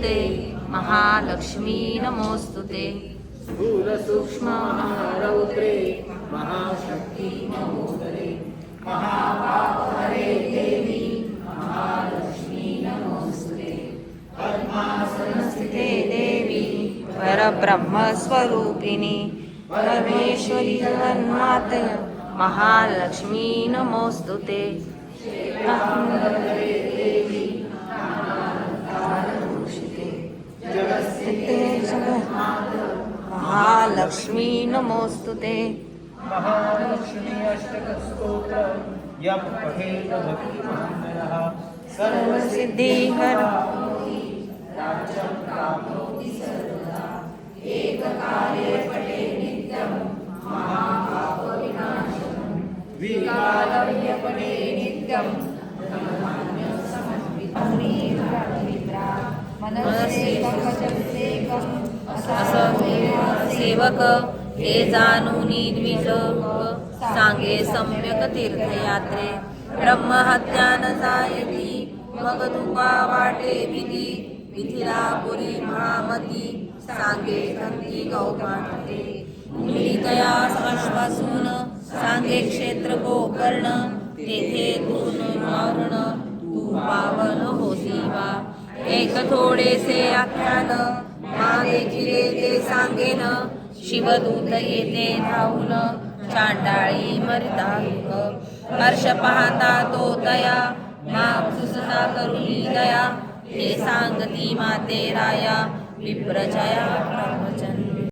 ते महालक्ष्मी नमोस्तुते स्थूलसूक्ष्म रौद्रे महाशक्ती नमोस्तुते महापापहरे देवी महालक्ष्मी नमोस्तुते पद्मासनस्थिते देवी परब्रह्मस्वरूपिणी परमेश्वरी जगन्मातय महालक्ष्मी नमोस्तुते देवी जगत्स्थिते जगन्माता महालक्ष्मी नमोस्तुते महालक्ष्मी अष्टकस्तोत्र यम पठेत भक्तिमानः सर्वसिद्धिकर राज्यं प्राप्नोति सर्वदा एककाले पठे नित्यं महापापविनाशनं विकालव्यपने नित्यं सेवक हे जाणूनी द्विज सांगे सम्यक तीर्थयात्रे ब्रह्महत्या न जायती मग तुका वाटे भीती मिथिलापुरी महामती सांगे धंती गौपाठते मिलितया आश्वासून सांगे क्षेत्र गोकर्ण तेथे तून मावरण तू पावन होसी वा एक थोडेसे आख्यान मागे जिरे ते सांगेन शिवदूत येते धावून चांडाळी मरितांक हर्ष पाहता तो दया माग सुसता करुणी दया हे सांगती माते राया विप्रजया प्रवचन